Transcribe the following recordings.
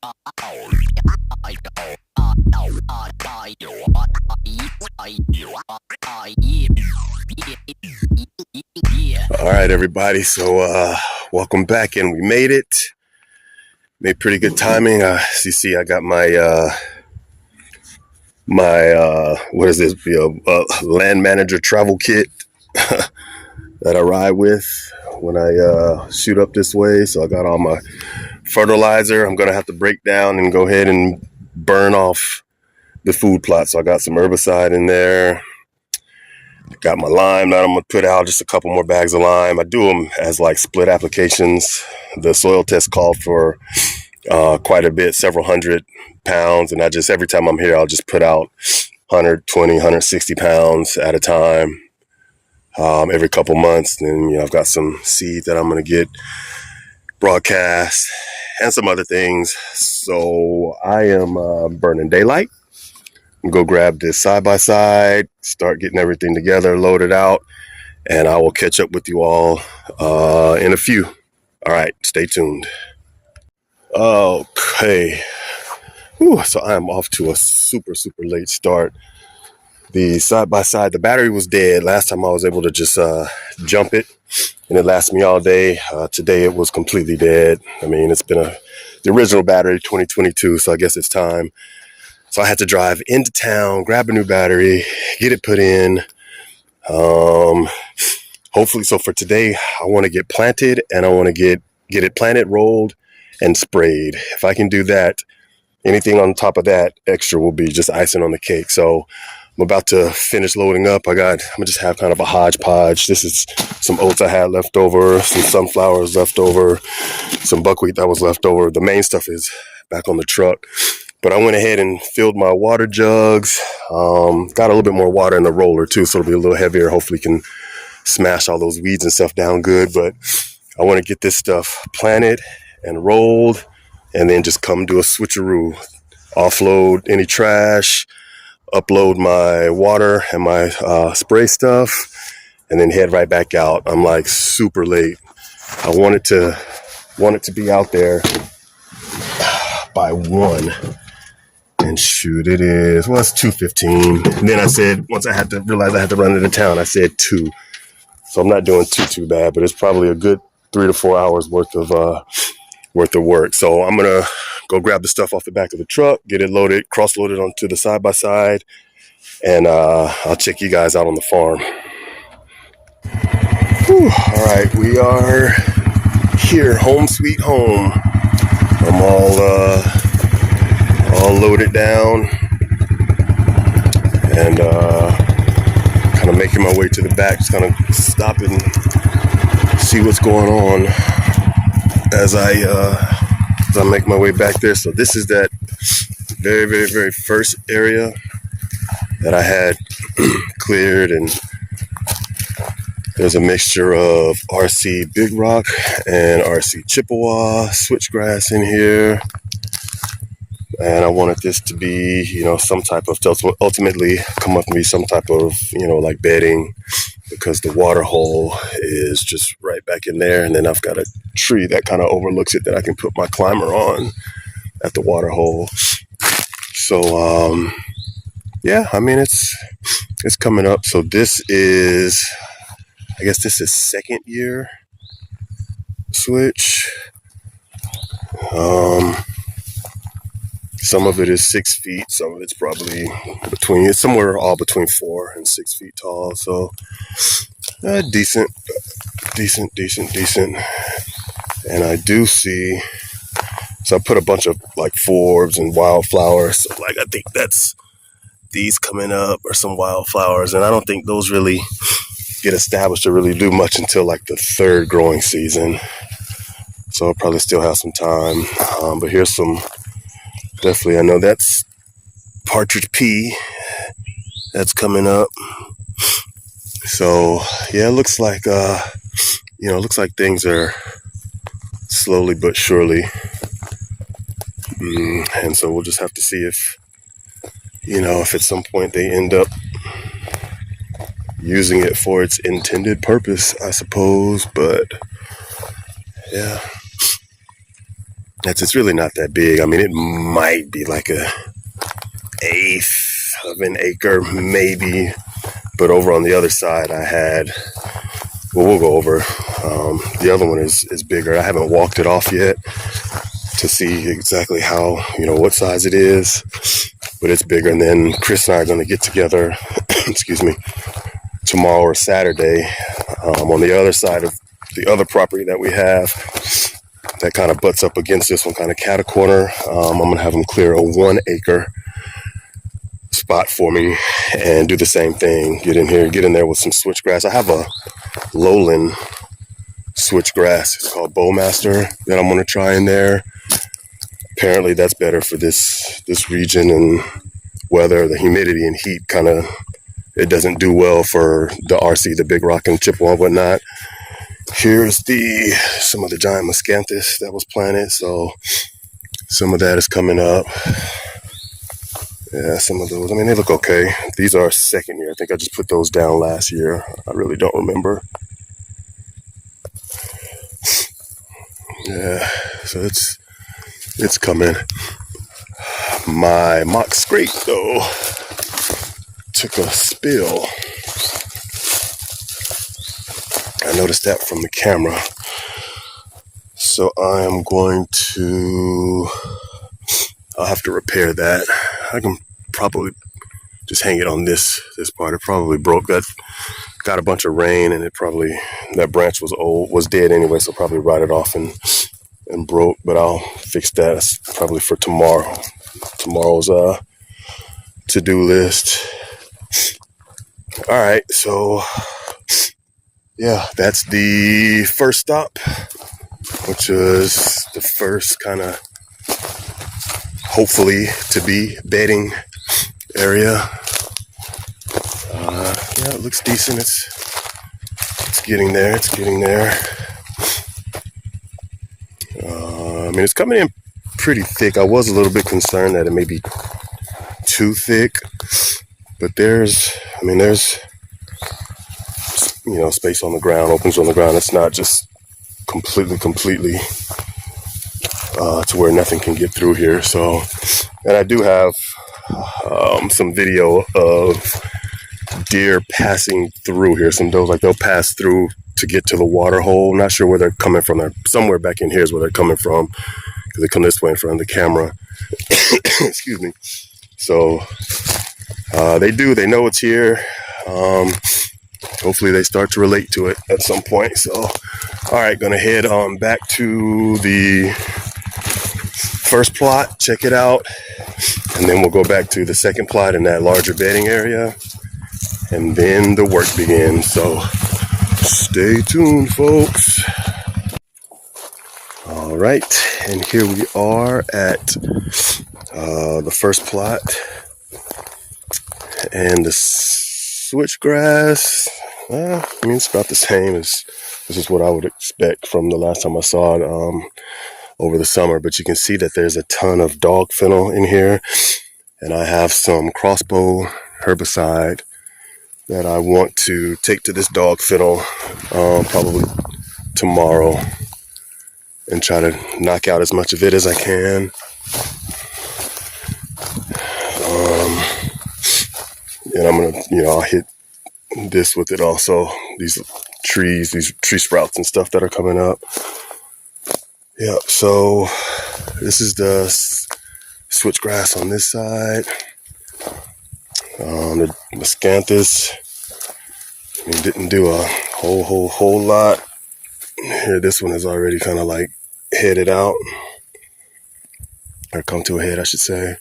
All right, everybody. So, welcome back, and we made it. Made pretty good timing. As you see, I got my what is this? Land manager travel kit that I ride with when I shoot up this way. So I got all my fertilizer. I'm gonna have to break down and go ahead and burn off the food plot. So I got some herbicide in there. Got my lime that I'm gonna put out, just a couple more bags of lime. I do them as like split applications. The soil test called for quite a bit, several hundred pounds, and I just, every time I'm here, I'll just put out 120, 160 pounds at a time every couple months. And I've got some seed that I'm gonna get broadcast and some other things. So I am burning daylight. Go grab this side-by-side, start getting everything together, load it out, and I will catch up with you all in a few. All right, stay tuned. Okay. Whew, so I am off to a super late start. The side-by-side, the battery was dead. Last time I was able to just jump it, and it lasted me all day. Today it was completely dead. I mean, it's been the original battery, 2022, so I guess it's time. So I had to drive into town, grab a new battery, get it put in. Hopefully, so for today, I want to get planted, and I want to get it planted, rolled, and sprayed. If I can do that, anything on top of that extra will be just icing on the cake. So I'm about to finish loading up. I'm gonna just have kind of a hodgepodge. This is some oats I had left over, some sunflowers left over, some buckwheat that was left over. The main stuff is back on the truck. But I went ahead and filled my water jugs. Got a little bit more water in the roller too, so it'll be a little heavier. Hopefully can smash all those weeds and stuff down good. But I want to get this stuff planted and rolled, and then just come do a switcheroo. Offload any trash, upload my water and my spray stuff, and then head right back out. I'm like super late. I wanted to be out there by 1. And shoot, it is, well, it's 2:15. And then I said, once I had to realize I had to run into town, I said 2. So I'm not doing too bad, but it's probably a good 3 to 4 hours worth of work. So I'm gonna go grab the stuff off the back of the truck, get it loaded, cross-loaded onto the side-by-side, and I'll check you guys out on the farm. Whew. All right, we are here, home sweet home. I'm all loaded down and kind of making my way to the back, just kind of stop and see what's going on as I make my way back there. So this is that very first area that I had cleared, and there's a mixture of RC Big Rock and RC Chippewa switchgrass in here. And I wanted this to be, some type of, ultimately come up and be some type of, like bedding, because the water hole is just right back in there. And then I've got a tree that kind of overlooks it that I can put my climber on at the water hole. So, yeah, I mean, it's coming up. So this is, I guess this is second year switch. Some of it is 6 feet. Some of it's probably it's somewhere all between 4 and 6 feet tall. So decent. And I do see, so I put a bunch of like forbs and wildflowers. So like, I think that's these coming up, or some wildflowers. And I don't think those really get established to really do much until like the 3rd growing season. So I'll probably still have some time. But here's some, definitely, I know that's partridge pea that's coming up. So yeah, it looks like things are slowly but surely. And so we'll just have to see if at some point they end up using it for its intended purpose, I suppose. But yeah. It's really not that big. I mean, it might be like a eighth of an acre, maybe. But over on the other side, I had, well, we'll go over. The other one is bigger. I haven't walked it off yet to see exactly how, what size it is, but it's bigger. And then Chris and I are going to get together, excuse me, tomorrow or Saturday on the other side of the other property that we have that kind of butts up against this one, kind of cat a corner. I'm going to have them clear a 1 acre spot for me and do the same thing. Get in there with some switchgrass. I have a lowland switchgrass. It's called Bowmaster that I'm going to try in there. Apparently that's better for this region and weather. The humidity and heat it doesn't do well for the RC, the big rock and Chippewa and whatnot. Here's some of the giant miscanthus that was planted. So some of that is coming up. Yeah, some of those, I mean, they look okay. These are second year. I think I just put those down last year. I really don't remember. Yeah, so it's coming. My mock scrape, though, took a spill. I noticed that from the camera. So I'll have to repair that. I can probably just hang it on this part. It probably broke. That got a bunch of rain and that branch was dead anyway, so probably rotted off and broke, but I'll fix that. That's probably for tomorrow's to-do list. All right, so yeah, that's the first stop, which was the first kind of hopefully to be bedding area. Yeah, it looks decent. It's getting there. I mean, it's coming in pretty thick. I was a little bit concerned that it may be too thick, but there's space on the ground, opens on the ground. It's not just completely to where nothing can get through here. So, and I do have some video of deer passing through here. Some does, like, they'll pass through to get to the water hole. Not sure where they're coming from. They're somewhere back in here is where they're coming from, because they come this way in front of the camera. Excuse me. So they know it's here. Hopefully they start to relate to it at some point. So, all right, gonna head on back to the first plot, check it out, and then we'll go back to the second plot in that larger bedding area, and then the work begins. So stay tuned, folks. All right, and here we are at the first plot, and the switchgrass, it's about the same as this is what I would expect from the last time I saw it over the summer. But you can see that there's a ton of dog fennel in here, and I have some crossbow herbicide that I want to take to this dog fennel probably tomorrow and try to knock out as much of it as I can. And I'm gonna, I'll hit this with it also. These tree sprouts and stuff that are coming up. Yeah, so this is the switchgrass on this side. The miscanthus, didn't do a whole lot. Here, this one is already kind of like headed out, or come to a head, I should say.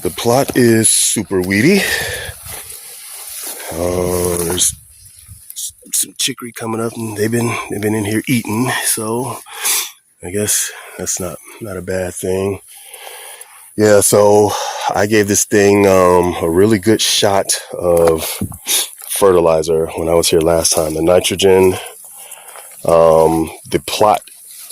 The plot is super weedy. There's some chicory coming up, and they've been in here eating, so I guess that's not a bad thing. Yeah, so I gave this thing a really good shot of fertilizer when I was here last time. The nitrogen, the plot,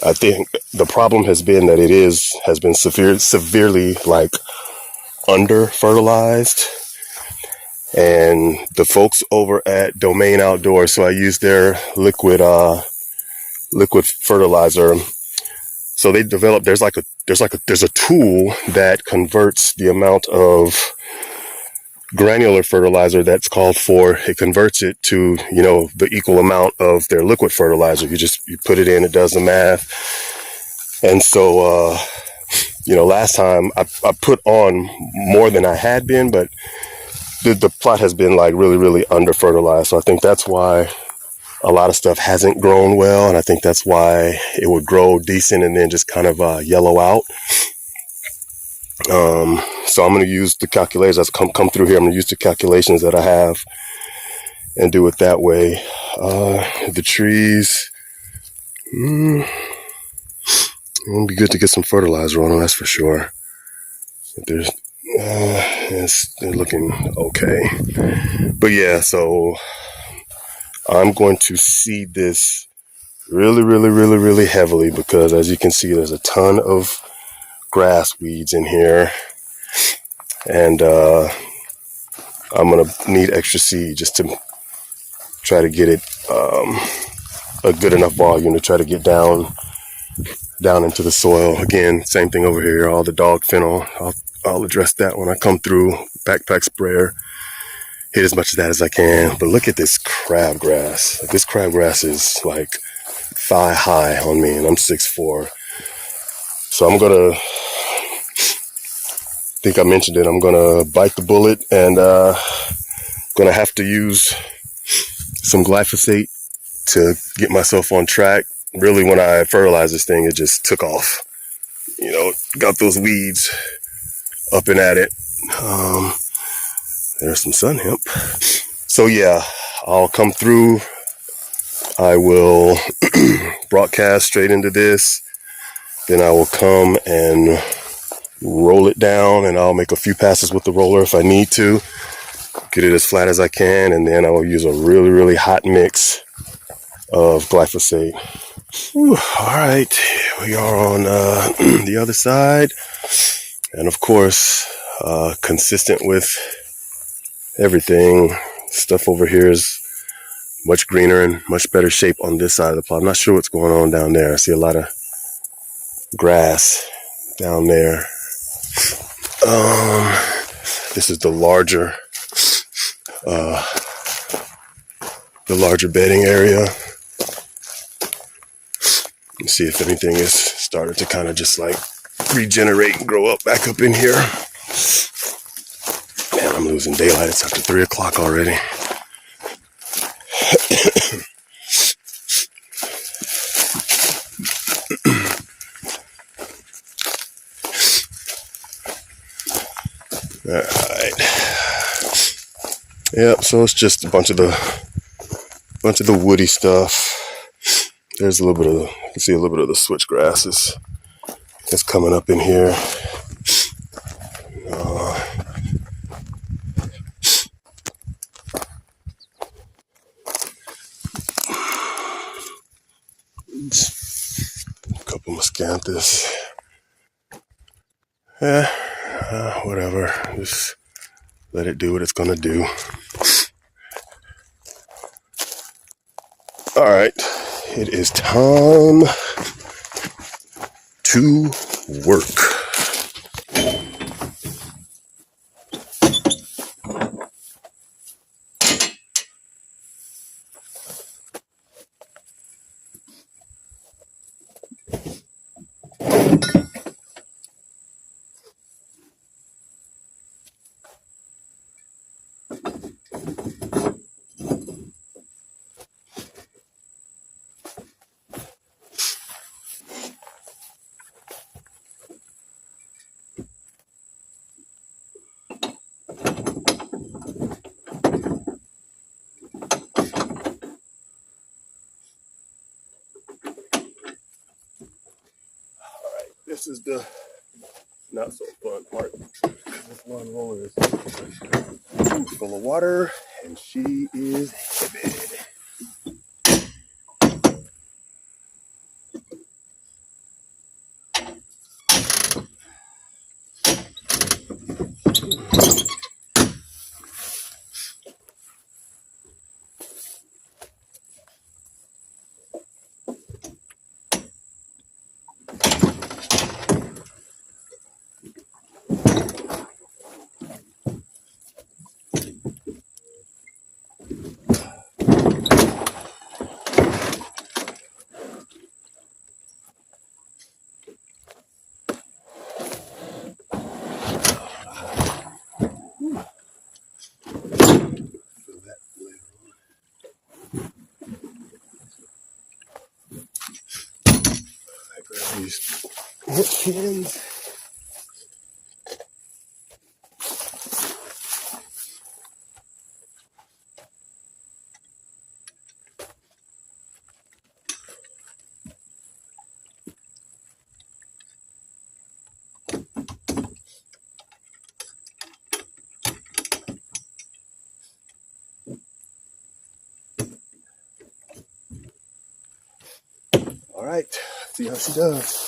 I think the problem has been that it has been severely like under fertilized, and the folks over at Domain Outdoors, so I used their liquid liquid fertilizer. So they developed, there's a tool that converts the amount of granular fertilizer that's called for. It converts it to, the equal amount of their liquid fertilizer. You put it in, it does the math. And so, last time I put on more than I had been, but the plot has been like really, really under fertilized. So I think that's why a lot of stuff hasn't grown well. And I think that's why it would grow decent and then just kind of yellow out. So I'm going to use the calculators as come through here. I'm going to use the calculations that I have and do it that way. The trees, it'll be good to get some fertilizer on them, that's for sure. They're looking okay. But yeah, so I'm going to seed this really, really, really, really heavily because as you can see, there's a ton of grass weeds in here. And I'm going to need extra seed just to try to get it a good enough volume to try to get down into the soil. Again, same thing over here, all the dog fennel. I'll address that when I come through. Backpack sprayer, hit as much of that as I can. But look at this crabgrass. This crabgrass is like thigh high on me, and I'm 6'4". So I'm gonna, I think I mentioned it, I'm gonna bite the bullet and gonna have to use some glyphosate to get myself on track. Really, when I fertilized this thing, it just took off. Got those weeds up and at it. There's some Sunn Hemp. So yeah, I'll come through. I will broadcast straight into this. Then I will come and roll it down, and I'll make a few passes with the roller if I need to. Get it as flat as I can, and then I will use a really, really hot mix of glyphosate. Whew, all right, we are on the other side. And of course, consistent with everything, stuff over here is much greener and much better shape on this side of the plot. I'm not sure what's going on down there. I see a lot of grass down there. This is the larger bedding area. Let's see if anything is starting to kind of just like regenerate and grow up back up in here. Man, I'm losing daylight. It's after 3 o'clock already. All right. Yep. So it's just a bunch of the woody stuff. There's a little bit of, you can see a little bit of the switchgrass is coming up in here. A couple miscanthus. Yeah, whatever. Just let it do what it's gonna do. All right, it is time to work. This is the not so fun part. This lawn roller is full of water, and she is heavy. hemp pins. All right, see how she does.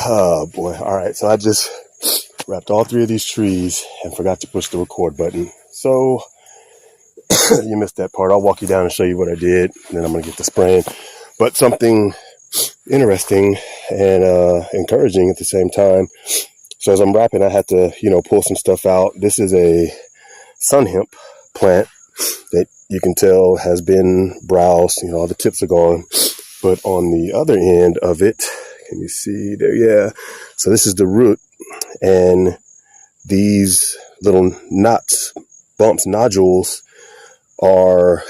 Oh boy. All right. So I just wrapped all 3 of these trees and forgot to push the record button. So you missed that part. I'll walk you down and show you what I did. And then I'm going to get to spraying. But something interesting and encouraging at the same time. So as I'm wrapping, I had to, pull some stuff out. This is a Sunn Hemp plant that you can tell has been browsed. All the tips are gone. But on the other end of it, Can you see there? Yeah. So this is the root, and these little knots, bumps, nodules are,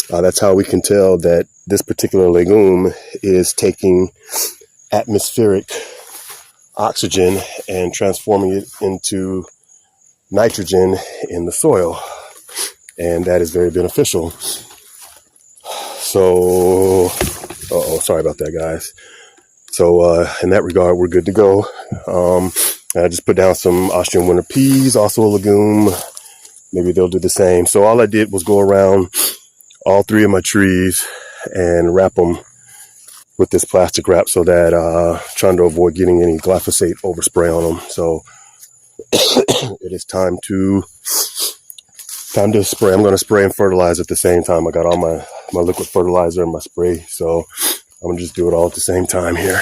that's how we can tell that this particular legume is taking atmospheric oxygen and transforming it into nitrogen in the soil. And that is very beneficial. So, sorry about that, guys. So in that regard, we're good to go. I just put down some Austrian winter peas, also a legume. Maybe they'll do the same. So all I did was go around all 3 of my trees and wrap them with this plastic wrap, so that trying to avoid getting any glyphosate overspray on them. So it is time to spray. I'm going to spray and fertilize at the same time. I got all my liquid fertilizer and my spray, so I'm gonna just do it all at the same time here.